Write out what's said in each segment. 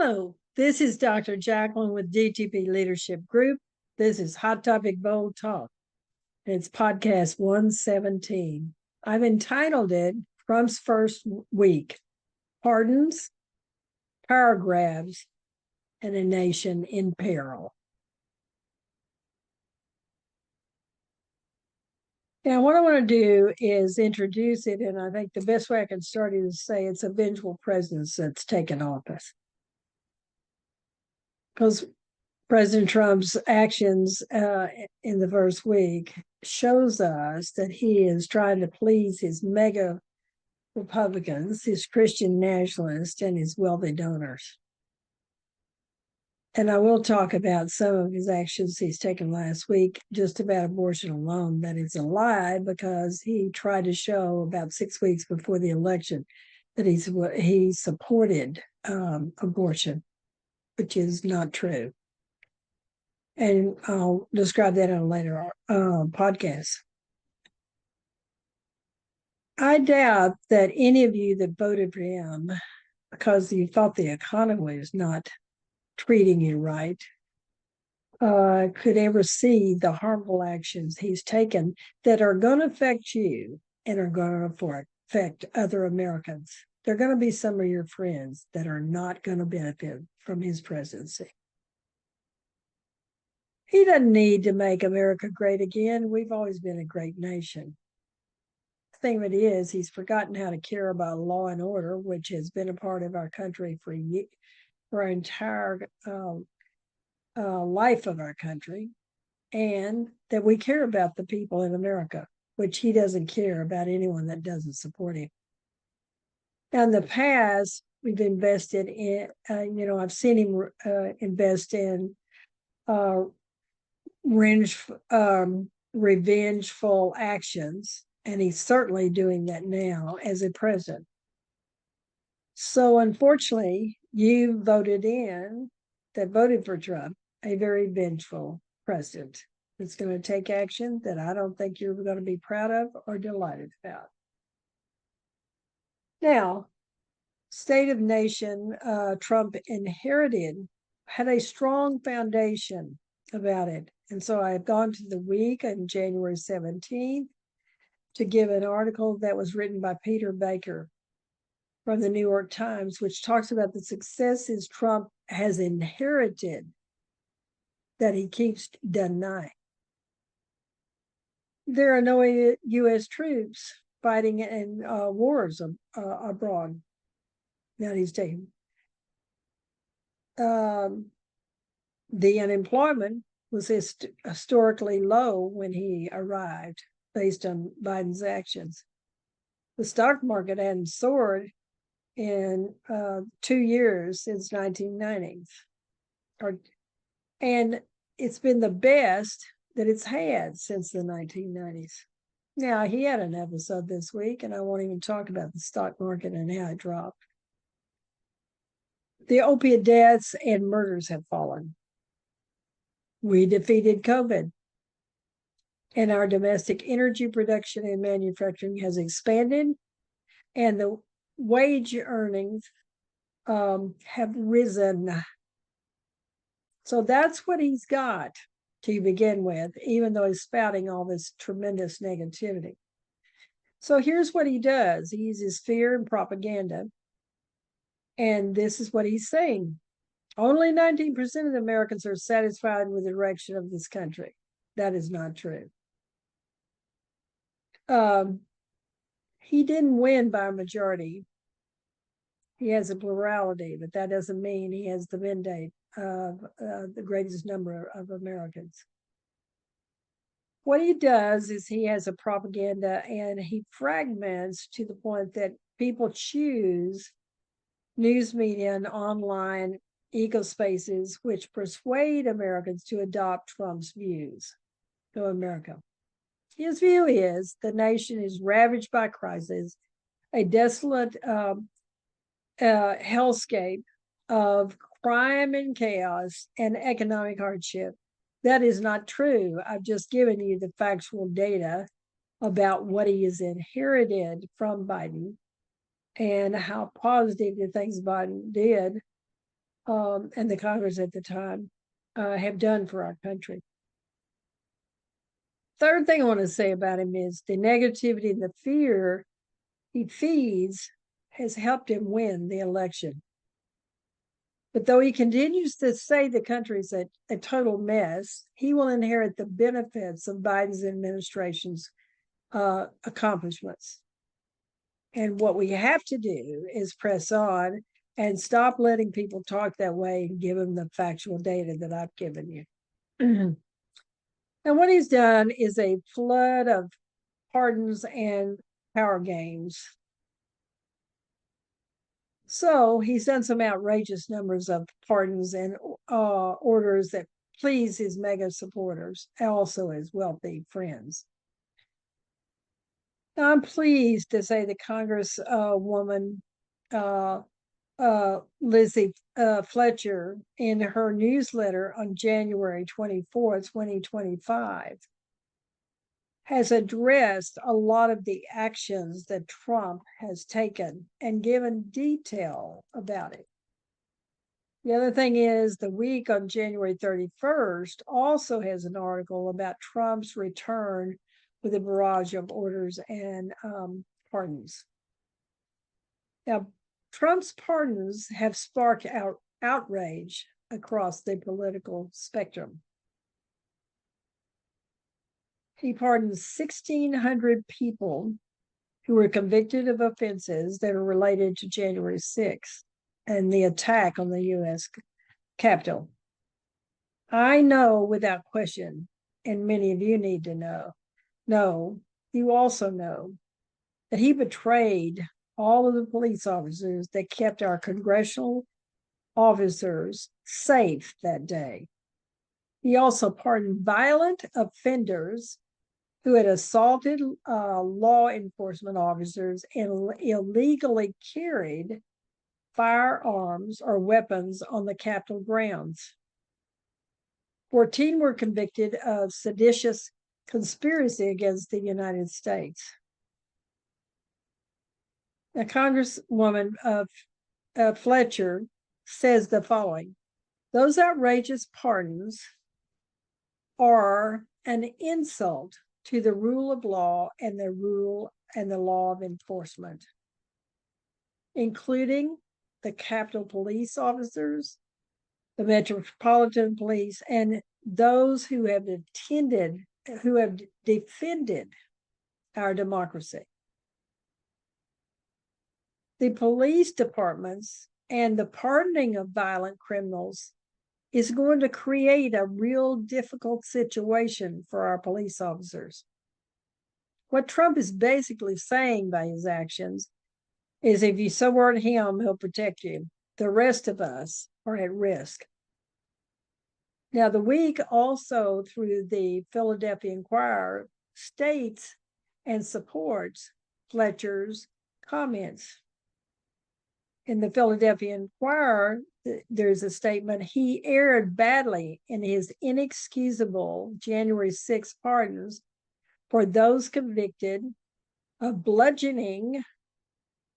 Hello, this is Dr. Jacqueline with DTP-Leadership Group. This is Hot Topic Bold Talk. It's podcast 117. I've entitled it Trump's First Week, Pardons, Power Grabs, and a Nation in Peril. Now, what I want to do is introduce it, and I think the best way I can start is to say it's a vengeful presence that's taken office. Because President Trump's actions in the first week shows us that he is trying to please his mega Republicans, his Christian nationalists, and his wealthy donors. And I will talk about some of his actions he's taken last week, just about abortion alone. That is a lie, because he tried to show about 6 weeks before the election that he supported abortion, which is not true. And I'll describe that in a later podcast. I doubt that any of you that voted for him because you thought the economy was not treating you right could ever see the harmful actions he's taken that are going to affect you and are going to affect other Americans. There are going to be some of your friends that are not going to benefit from his presidency. He doesn't need to make America great again. We've always been a great nation. The thing of it is, he's forgotten how to care about law and order, which has been a part of our country for our entire life of our country, and that we care about the people in America, which he doesn't care about anyone that doesn't support him. Now, in the past, we've invested in, I've seen him invest in revengeful actions, and he's certainly doing that now as a president. So unfortunately, you voted for Trump, a very vengeful president that's going to take action that I don't think you're going to be proud of or delighted about. Now, state of nation Trump inherited had a strong foundation about it. And so I've gone to the week on January 17th to give an article that was written by Peter Baker from the New York Times, which talks about the successes Trump has inherited that he keeps denying. There are no U.S. troops fighting in wars abroad that he's taking. The unemployment was historically low when he arrived, based on Biden's actions. The stock market hadn't soared in 2 years since 1990s, and it's been the best that it's had since the 1990s. Now, he had an episode this week, and I won't even talk about the stock market and how it dropped. The opiate deaths and murders have fallen. We defeated COVID, and our domestic energy production and manufacturing has expanded, and the wage earnings have risen. So that's what he's got to begin with, even though he's spouting all this tremendous negativity. So here's what he does. He uses fear and propaganda, and this is what he's saying. Only 19% of the Americans are satisfied with the direction of this country. That is not true. He didn't win by a majority. He has a plurality, but that doesn't mean he has the mandate of the greatest number of Americans. What he does is he has a propaganda, and he fragments to the point that people choose news media and online ecospaces which persuade Americans to adopt Trump's views to America. His view is the nation is ravaged by crisis, a desolate hellscape of crime and chaos and economic hardship. That is not true. I've just given you the factual data about what he has inherited from Biden and how positive the things Biden did and the Congress at the time have done for our country. Third thing I want to say about him is the negativity and the fear he feeds has helped him win the election. But though he continues to say the country's a total mess, he will inherit the benefits of Biden's administration's accomplishments. And what we have to do is press on and stop letting people talk that way and give them the factual data that I've given you. And what he's done is a flood of pardons and power games. So he's done some outrageous numbers of pardons and orders that please his mega supporters, also his wealthy friends. Now, I'm pleased to say the Congresswoman Lizzie Fletcher, in her newsletter on January 24th, 2025, has addressed a lot of the actions that Trump has taken and given detail about it. The other thing is the week on January 31st also has an article about Trump's return with a barrage of orders and pardons. Now, Trump's pardons have sparked outrage across the political spectrum. He pardoned 1,600 people who were convicted of offenses that are related to January 6th and the attack on the U.S. Capitol. I know without question, and many of you need to know, you also know that he betrayed all of the police officers that kept our congressional officers safe that day. He also pardoned violent offenders who had assaulted law enforcement officers and illegally carried firearms or weapons on the Capitol grounds. 14 were convicted of seditious conspiracy against the United States. Now, Congresswoman Fletcher says the following: those outrageous pardons are an insult to the rule of law and the law of enforcement, including the Capitol Police officers, the Metropolitan Police, and those who have defended our democracy. The police departments and the pardoning of violent criminals is going to create a real difficult situation for our police officers. What Trump is basically saying by his actions is if you support him, he'll protect you. The rest of us are at risk. Now, the Week also, through the Philadelphia Inquirer, states and supports Fletcher's comments. In the Philadelphia Inquirer, there's a statement: he erred badly in his inexcusable January 6 pardons for those convicted of bludgeoning,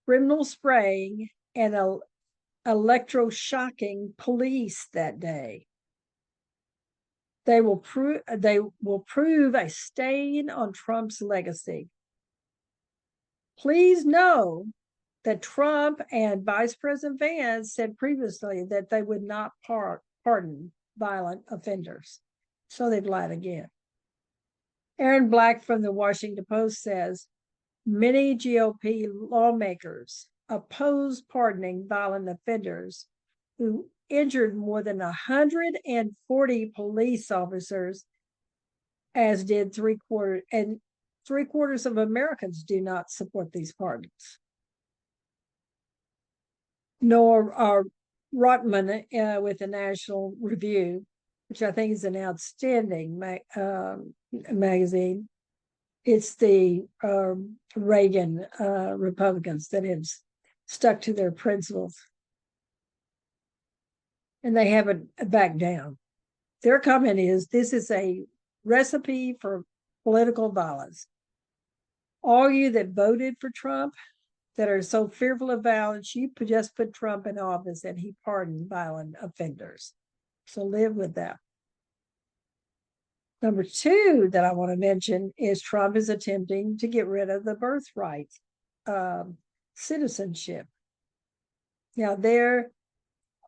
criminal spraying, and electroshocking police that day. They will prove a stain on Trump's legacy. Please know that Trump and Vice President Vance said previously that they would not pardon violent offenders. So they've lied again. Aaron Black from the Washington Post says, many GOP lawmakers oppose pardoning violent offenders who injured more than 140 police officers, as did three-quarters of Americans do not support these pardons. Nor Rotman with the National Review, which I think is an outstanding magazine. It's the Reagan Republicans that have stuck to their principles, and they haven't backed down. Their comment is, this is a recipe for political violence. All you that voted for Trump, that are so fearful of violence. You just put Trump in office and he pardoned violent offenders. So live with that. Number two that I want to mention is Trump is attempting to get rid of the birthright citizenship. Now, there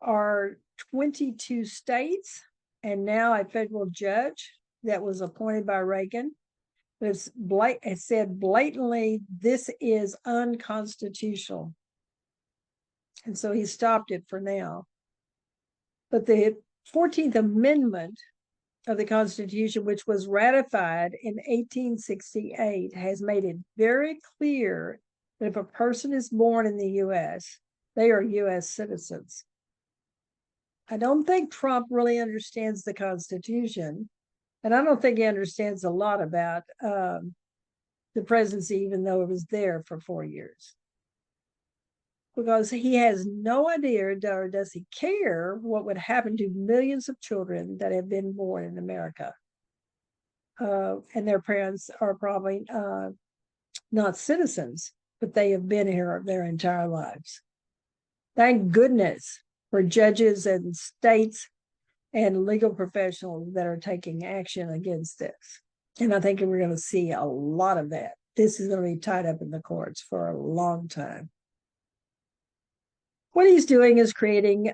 are 22 states and now a federal judge that was appointed by Reagan it said blatantly, this is unconstitutional. And so he stopped it for now. But the 14th Amendment of the Constitution, which was ratified in 1868, has made it very clear that if a person is born in the U.S., they are U.S. citizens. I don't think Trump really understands the Constitution, and I don't think he understands a lot about the presidency, even though it was there for 4 years. Because he has no idea, or does he care, what would happen to millions of children that have been born in America. And their parents are probably not citizens, but they have been here their entire lives. Thank goodness for judges and states and legal professionals that are taking action against this. And I think we're going to see a lot of that. This is going to be tied up in the courts for a long time. What he's doing is creating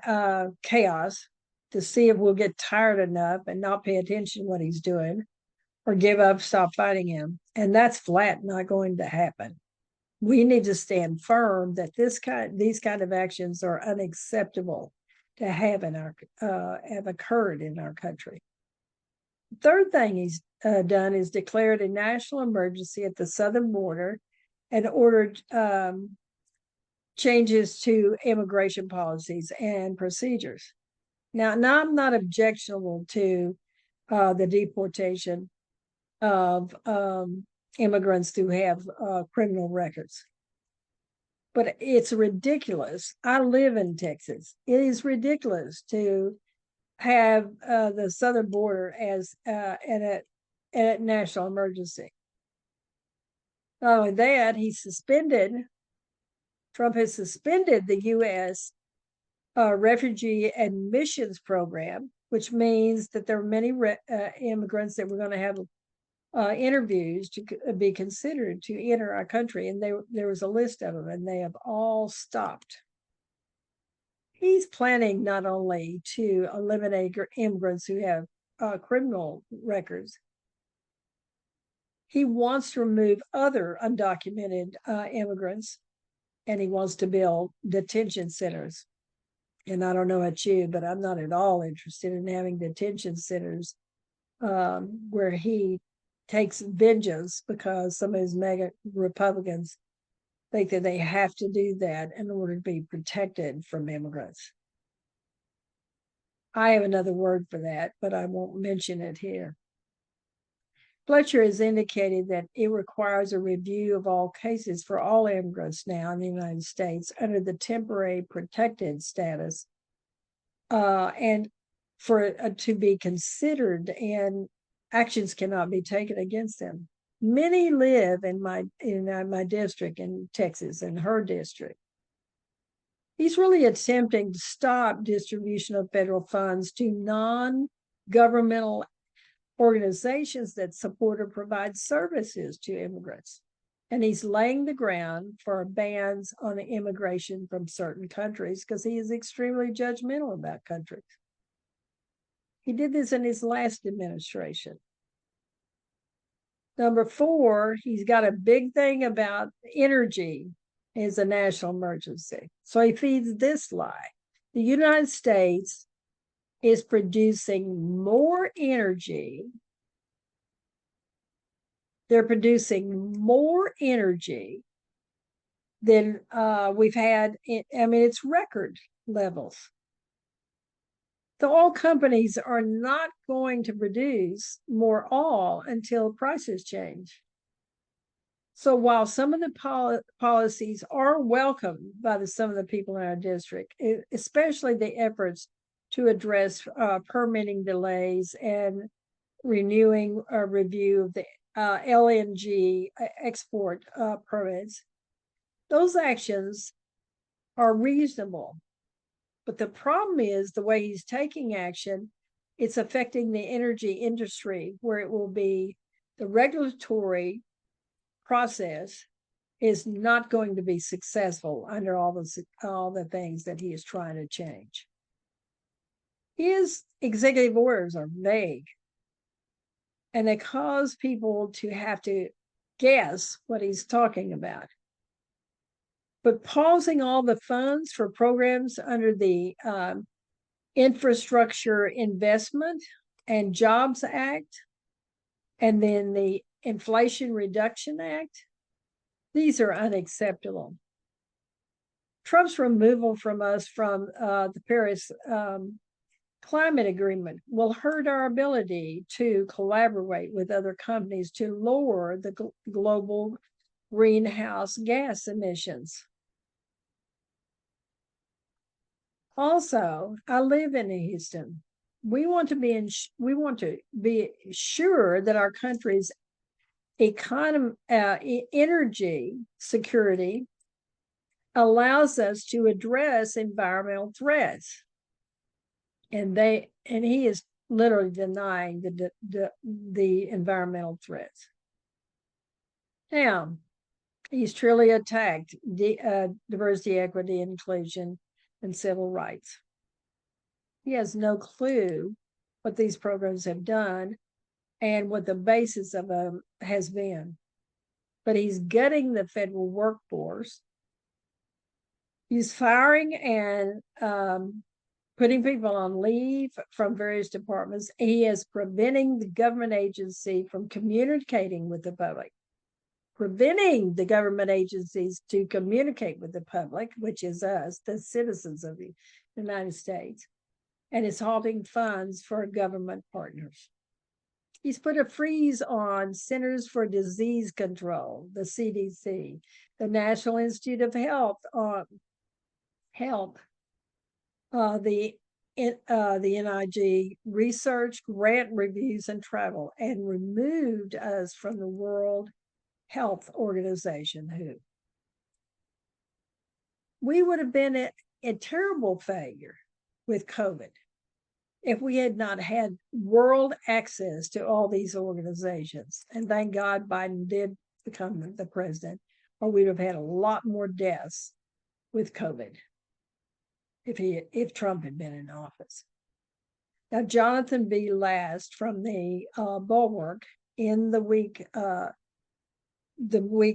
chaos to see if we'll get tired enough and not pay attention to what he's doing or give up, stop fighting him. And that's flat not going to happen. We need to stand firm that these kind of actions are unacceptable to have have occurred in our country. The third thing he's done is declared a national emergency at the southern border and ordered changes to immigration policies and procedures. Now I'm not objectionable to the deportation of immigrants who have criminal records. But it's ridiculous. I live in Texas. It is ridiculous to have the southern border as a national emergency. Not only that, Trump has suspended the U.S. Refugee Admissions Program, which means that there are many immigrants that we're going to have interviews to be considered to enter our country. And there was a list of them, and they have all stopped. He's planning not only to eliminate immigrants who have criminal records, he wants to remove other undocumented immigrants, and he wants to build detention centers. And I don't know about you, but I'm not at all interested in having detention centers where he takes vengeance because some of his mega Republicans think that they have to do that in order to be protected from immigrants. I have another word for that, but I won't mention it here. Fletcher has indicated that it requires a review of all cases for all immigrants now in the United States under the temporary protected status, and for it to be considered, and actions cannot be taken against them. Many live in my district in Texas, in her district. He's really attempting to stop distribution of federal funds to non-governmental organizations that support or provide services to immigrants. And he's laying the ground for bans on immigration from certain countries because he is extremely judgmental about countries. He did this in his last administration. Number 4, he's got a big thing about energy as a national emergency. So he feeds this lie. The United States is producing more energy. They're producing more energy than we've had. It's record levels. The oil companies are not going to produce more oil until prices change. So while some of the policies are welcomed by some of the people in our district, especially the efforts to address permitting delays and renewing a review of the LNG export permits, Those actions are reasonable. But the problem is the way he's taking action, it's affecting the energy industry, where it will be the regulatory process is not going to be successful under all the things that he is trying to change. His executive orders are vague, and they cause people to have to guess what he's talking about. But pausing all the funds for programs under the Infrastructure Investment and Jobs Act, and then the Inflation Reduction Act, these are unacceptable. Trump's removal from us from the Paris Climate Agreement will hurt our ability to collaborate with other companies to lower the global greenhouse gas emissions. Also, I live in Houston. We want to be sure that our country's energy security allows us to address environmental threats. And he is literally denying the environmental threats. Now, he's truly attacked diversity, equity, inclusion, and civil rights. He has no clue what these programs have done and what the basis of them has been. But he's gutting the federal workforce. He's firing and putting people on leave from various departments. He is preventing the government agency from communicating with the public, preventing the government agencies to communicate with the public, which is us, the citizens of the United States, and is halting funds for government partners. He's put a freeze on Centers for Disease Control, the CDC, the National Institute of Health, the NIG, research, grant reviews, and travel, and removed us from the World Health Organization, WHO. We would have been a terrible failure with COVID if we had not had world access to all these organizations. And thank God Biden did become the president, or we'd have had a lot more deaths with COVID if Trump had been in office. Now, Jonathan B. Last from the Bulwark in the Week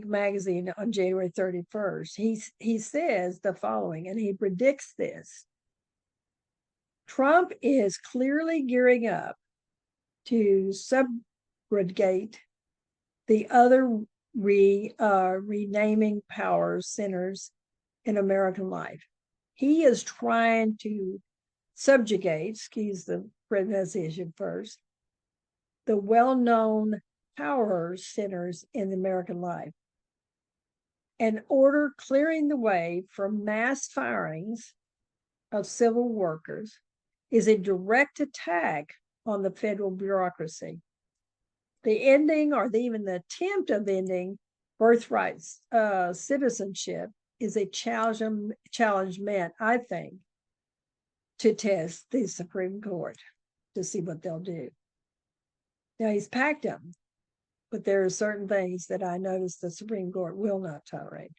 magazine on January 31st, he says the following, and he predicts this. Trump is clearly gearing up to subrogate the other renaming power centers in American life. He is trying to subjugate, excuse the pronunciation first, the well-known power centers in American life, and order clearing the way for mass firings of civil workers is a direct attack on the federal bureaucracy. The ending, or even the attempt of ending birthright citizenship, is a challenge meant, I think, to test the Supreme Court to see what they'll do. Now, he's packed them, but there are certain things that I noticed the Supreme Court will not tolerate.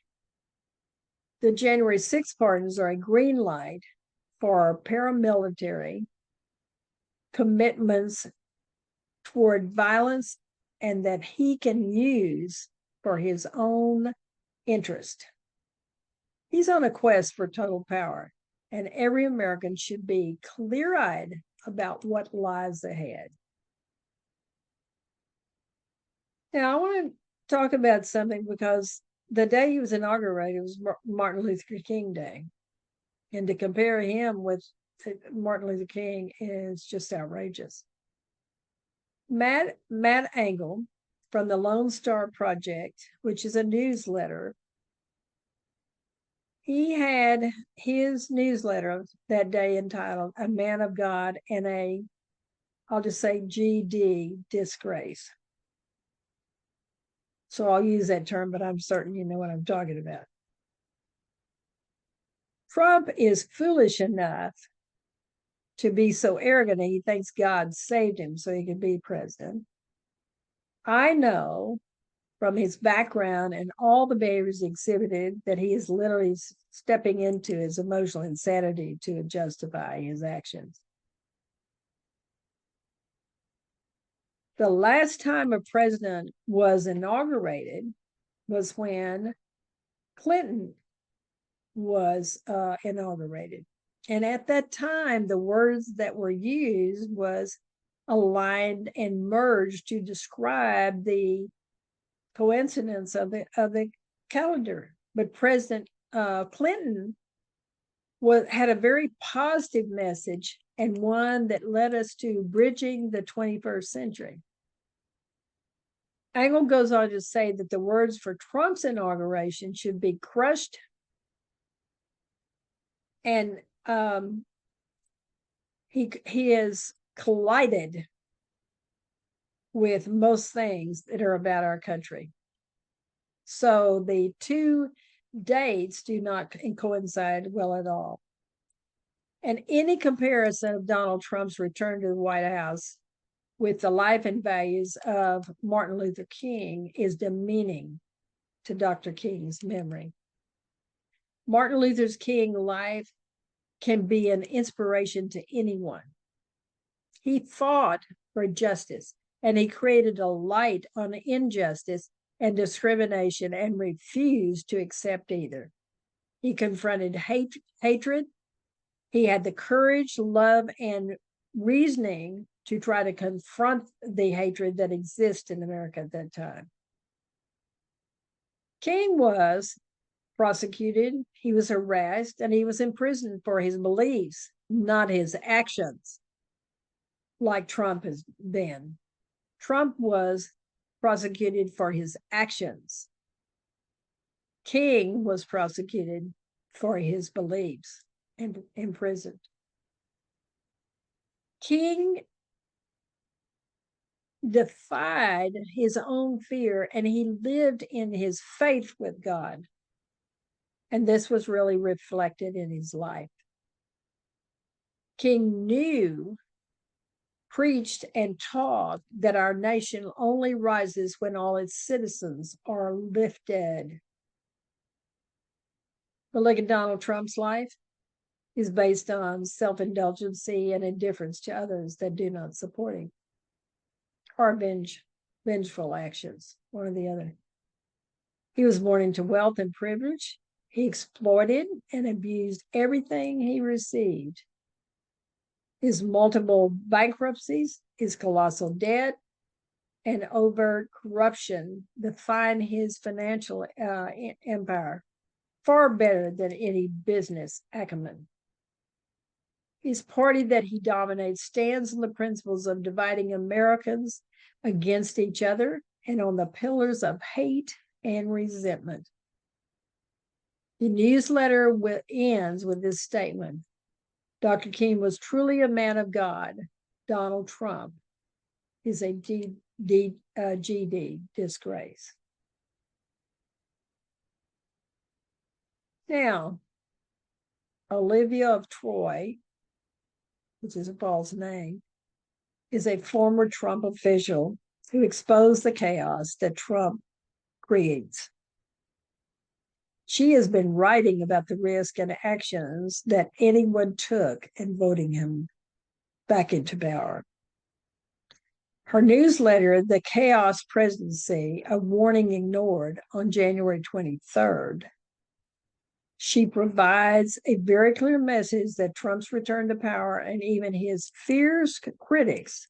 The January 6th pardons are a green light for paramilitary commitments toward violence, and that he can use for his own interest. He's on a quest for total power, and every American should be clear-eyed about what lies ahead. Now, I want to talk about something, because the day he was inaugurated was Martin Luther King Day. And to compare him with Martin Luther King is just outrageous. Matt Engel from the Lone Star Project, which is a newsletter, he had his newsletter that day entitled "A Man of God and I'll just say GD disgrace." So I'll use that term, but I'm certain you know what I'm talking about. Trump is foolish enough to be so arrogant that he thinks God saved him so he could be president. I know from his background and all the behaviors exhibited that he is literally stepping into his emotional insanity to justify his actions. The last time a president was inaugurated was when Clinton was inaugurated. And at that time, the words that were used was aligned and merged to describe the coincidence of the calendar. But President Clinton had a very positive message and one that led us to bridging the 21st century. Angle goes on to say that the words for Trump's inauguration should be crushed and he has collided with most things that are about our country. So the two dates do not coincide well at all. And any comparison of Donald Trump's return to the White House with the life and values of Martin Luther King is demeaning to Dr. King's memory. Martin Luther King's life can be an inspiration to anyone. He fought for justice, and he created a light on injustice and discrimination and refused to accept either. He confronted hatred. He had the courage, love, and reasoning to try to confront the hatred that exists in America at that time. King was prosecuted, he was harassed, and he was imprisoned for his beliefs, not his actions, like Trump has been. Trump was prosecuted for his actions. King was prosecuted for his beliefs and imprisoned. King defied his own fear and he lived in his faith with God. And this was really reflected in his life. King knew, preached, and taught that our nation only rises when all its citizens are lifted. But look at Donald Trump's life. Is based on self-indulgency and indifference to others that do not support him, or vengeful actions, one or the other. He was born into wealth and privilege. He exploited and abused everything he received. His multiple bankruptcies, his colossal debt, and overt corruption define his financial empire far better than any business acumen. His party that he dominates stands on the principles of dividing Americans against each other and on the pillars of hate and resentment. The newsletter ends with this statement: Dr. King was truly a man of God. Donald Trump is a GD disgrace. Now, Olivia of Troy, which is a false name, is a former Trump official who exposed the chaos that Trump creates. She has been writing about the risk and actions that anyone took in voting him back into power. Her newsletter, The Chaos Presidency, A Warning Ignored, on January 23rd, she provides a very clear message that Trump's return to power and even his fierce critics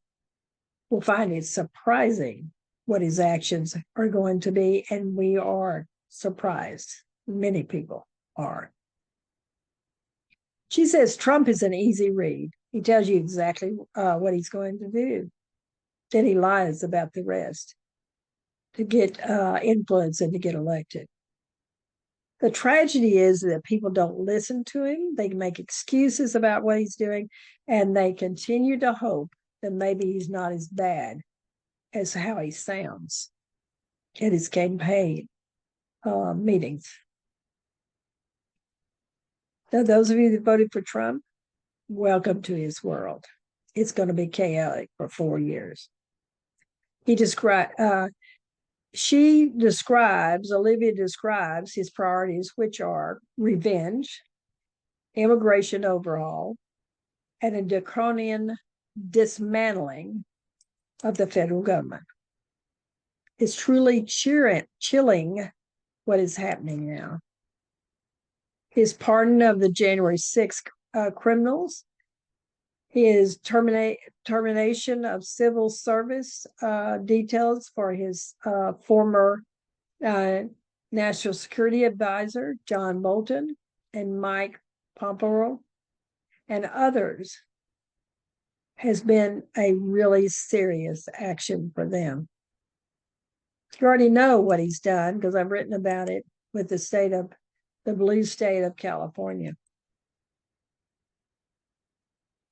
will find it surprising what his actions are going to be, and we are surprised. Many people are. She says Trump is an easy read. He tells you exactly what he's going to do. Then he lies about the rest to get influence and to get elected. The tragedy is that people don't listen to him. They make excuses about what he's doing, and they continue to hope that maybe he's not as bad as how he sounds at his campaign meetings. Now, those of you that voted for Trump, welcome to his world. It's going to be chaotic for 4 years. Olivia describes his priorities, which are revenge, immigration overhaul, and a draconian dismantling of the federal government. It's truly chilling what is happening now. His pardon of the January 6th criminals, his termination of civil service details for his former national security advisor, John Bolton, and Mike Pompeo, and others, has been a really serious action for them. You already know what he's done because I've written about it with the blue state of California.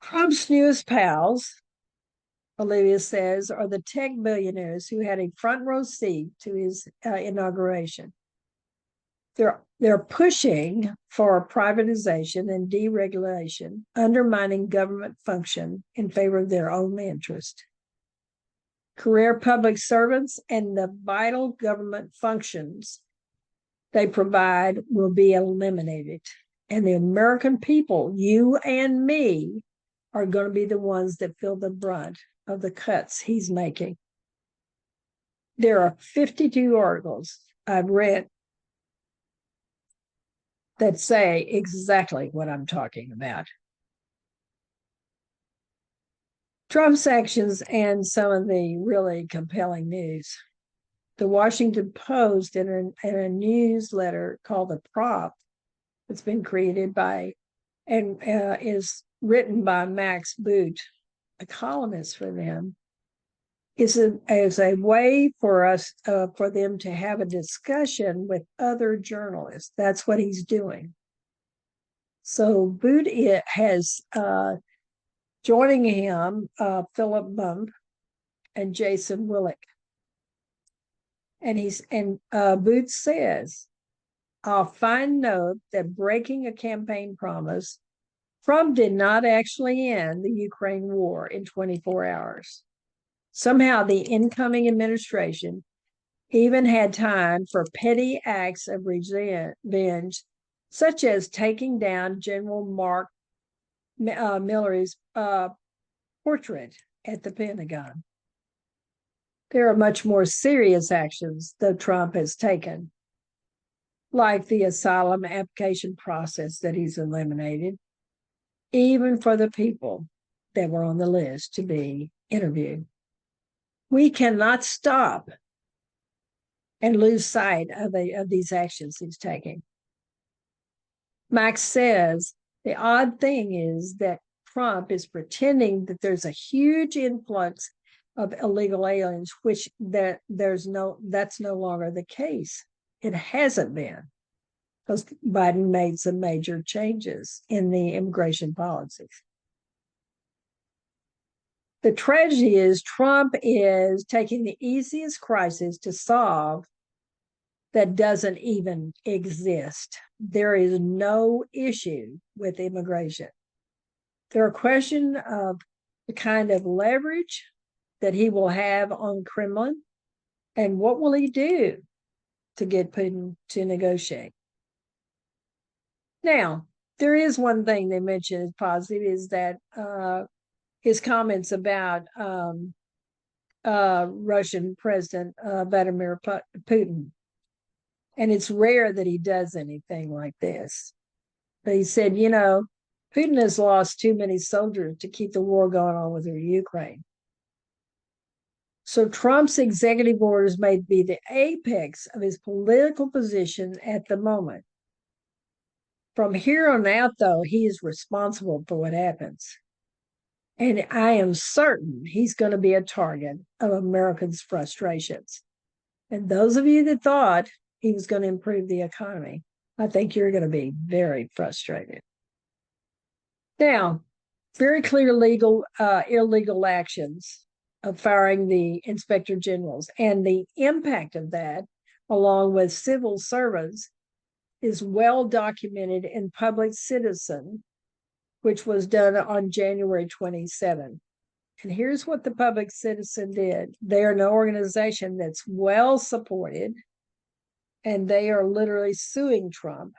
Trump's newest pals, Olivia says, are the tech billionaires who had a front row seat to his inauguration. They're pushing for privatization and deregulation, undermining government function in favor of their own interest. Career public servants and the vital government functions they provide will be eliminated. And the American people, you and me, are going to be the ones that feel the brunt of the cuts he's making. There are 52 articles I've read that say exactly what I'm talking about. Trump's actions and some of the really compelling news. The Washington Post, in a newsletter called The Prop, that's been created by and is written by Max Boot, a columnist for them, is a way for us for them to have a discussion with other journalists. That's what he's doing. So Boot has joining him Philip Bump and Jason Willick. And Boot says, I'll find note that breaking a campaign promise, Trump did not actually end the Ukraine war in 24 hours. Somehow the incoming administration even had time for petty acts of revenge, such as taking down General Mark Miller's portrait at the Pentagon. There are much more serious actions that Trump has taken, like the asylum application process that he's eliminated, even for the people that were on the list to be interviewed. We cannot stop and lose sight of these actions he's taking. Max says the odd thing is that Trump is pretending that there's a huge influx of illegal aliens, which that's no longer the case. It hasn't been, because Biden made some major changes in the immigration policies. The tragedy is Trump is taking the easiest crisis to solve that doesn't even exist. There is no issue with immigration. There are questions of the kind of leverage that he will have on Kremlin, and what will he do to get Putin to negotiate. Now, there is one thing they mentioned as positive, is that his comments about Russian President Vladimir Putin. And it's rare that he does anything like this. But he said, Putin has lost too many soldiers to keep the war going on with Ukraine. So Trump's executive orders may be the apex of his political position at the moment. From here on out, though, he is responsible for what happens. And I am certain he's going to be a target of Americans' frustrations. And those of you that thought he was going to improve the economy, I think you're going to be very frustrated. Now, very clear illegal actions of firing the inspector generals and the impact of that, along with civil servants is well documented in Public Citizen, which was done on January 27. And here's what the Public Citizen did. They are an organization that's well supported, and they are literally suing Trump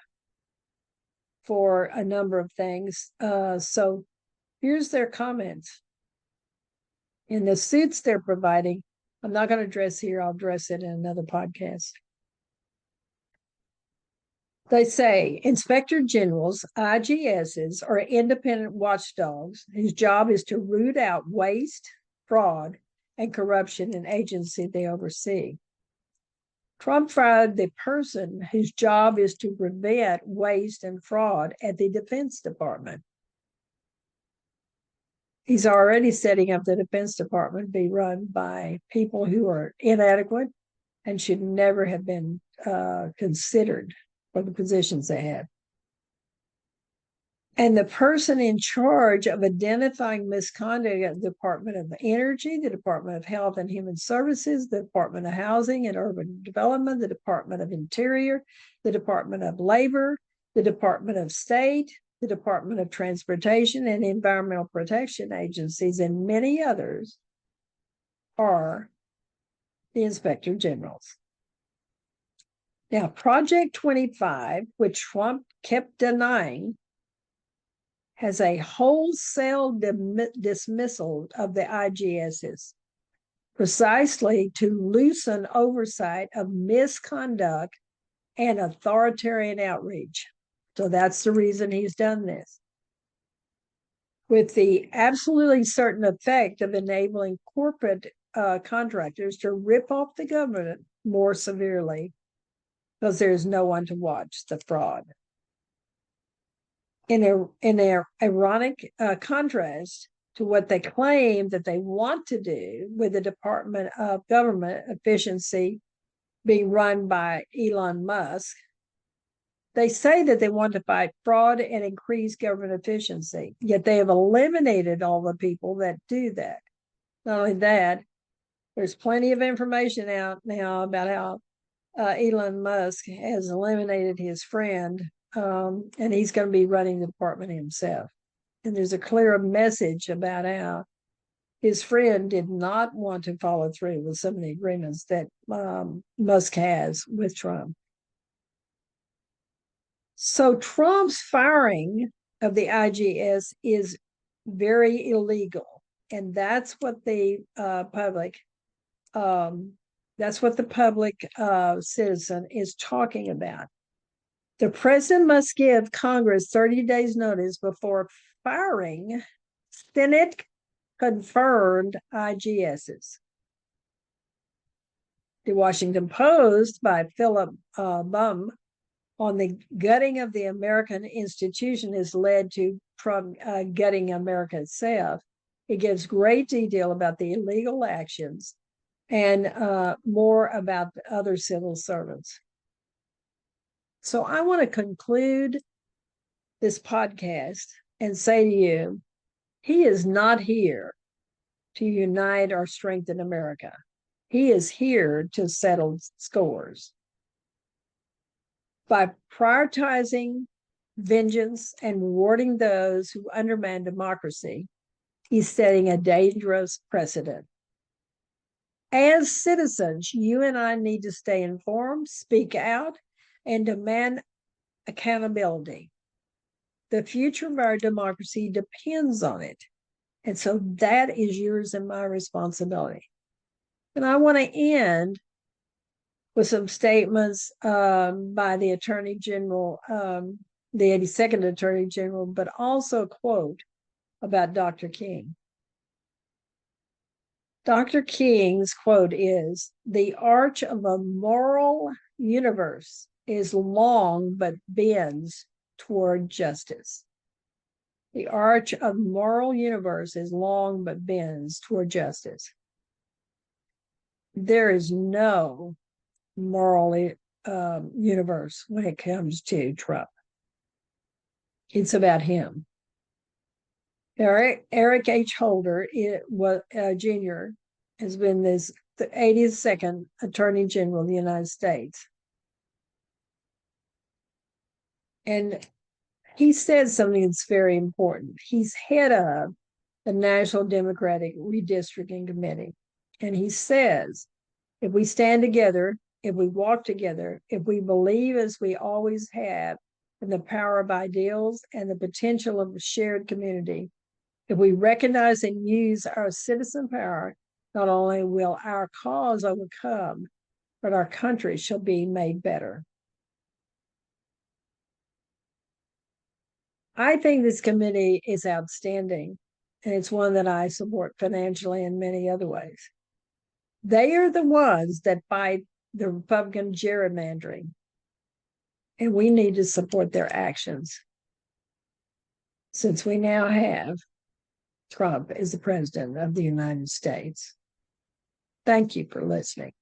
for a number of things. So here's their comments. In the suits they're providing, I'm not going to address here, I'll address it in another podcast. They say inspector generals, IGSs, are independent watchdogs whose job is to root out waste, fraud, and corruption in agency they oversee. Trump fired the person whose job is to prevent waste and fraud at the Defense Department. He's already setting up the Defense Department to be run by people who are inadequate and should never have been considered for the positions they had. And the person in charge of identifying misconduct at the Department of Energy, the Department of Health and Human Services, the Department of Housing and Urban Development, the Department of Interior, the Department of Labor, the Department of State, the Department of Transportation and Environmental Protection Agencies, and many others are the Inspector Generals. Now, Project 25, which Trump kept denying, has a wholesale dismissal of the IGSs, precisely to loosen oversight of misconduct and authoritarian outreach. So that's the reason he's done this. With the absolutely certain effect of enabling corporate contractors to rip off the government more severely, because there's no one to watch the fraud. In a ironic contrast to what they claim that they want to do with the Department of Government Efficiency being run by Elon Musk, they say that they want to fight fraud and increase government efficiency, yet they have eliminated all the people that do that. Not only that, there's plenty of information out now about how Elon Musk has eliminated his friend, and he's going to be running the department himself. And there's a clear message about how his friend did not want to follow through with some of the agreements that Musk has with Trump. So Trump's firing of the IGS is very illegal, and that's what the public citizen is talking about. The president must give Congress 30 days notice before firing Senate confirmed IGSs. The Washington Post by Philip Bum on the gutting of the American institution has led to Trump gutting America itself. It gives great detail about the illegal actions and more about other civil servants. So I want to conclude this podcast and say to you, he is not here to unite or strengthen America. He is here to settle scores. By prioritizing vengeance and rewarding those who undermine democracy, he's setting a dangerous precedent. As citizens, you and I need to stay informed, speak out, and demand accountability. The future of our democracy depends on it. And so that is yours and my responsibility. And I want to end with some statements by the Attorney General, the 82nd Attorney General, but also a quote about Dr. King. Dr. King's quote is, "The arch of a moral universe is long but bends toward justice." The arch of moral universe is long but bends toward justice. There is no moral universe when it comes to Trump. It's about him. Eric H. Holder Jr. has been the 82nd Attorney General of the United States. And he said something that's very important. He's head of the National Democratic Redistricting Committee. And he says, if we stand together, if we walk together, if we believe as we always have in the power of ideals and the potential of a shared community, if we recognize and use our citizen power, not only will our cause overcome, but our country shall be made better. I think this committee is outstanding, and it's one that I support financially in many other ways. They are the ones that fight the Republican gerrymandering, and we need to support their actions since we now have Trump as the president of the United States. Thank you for listening.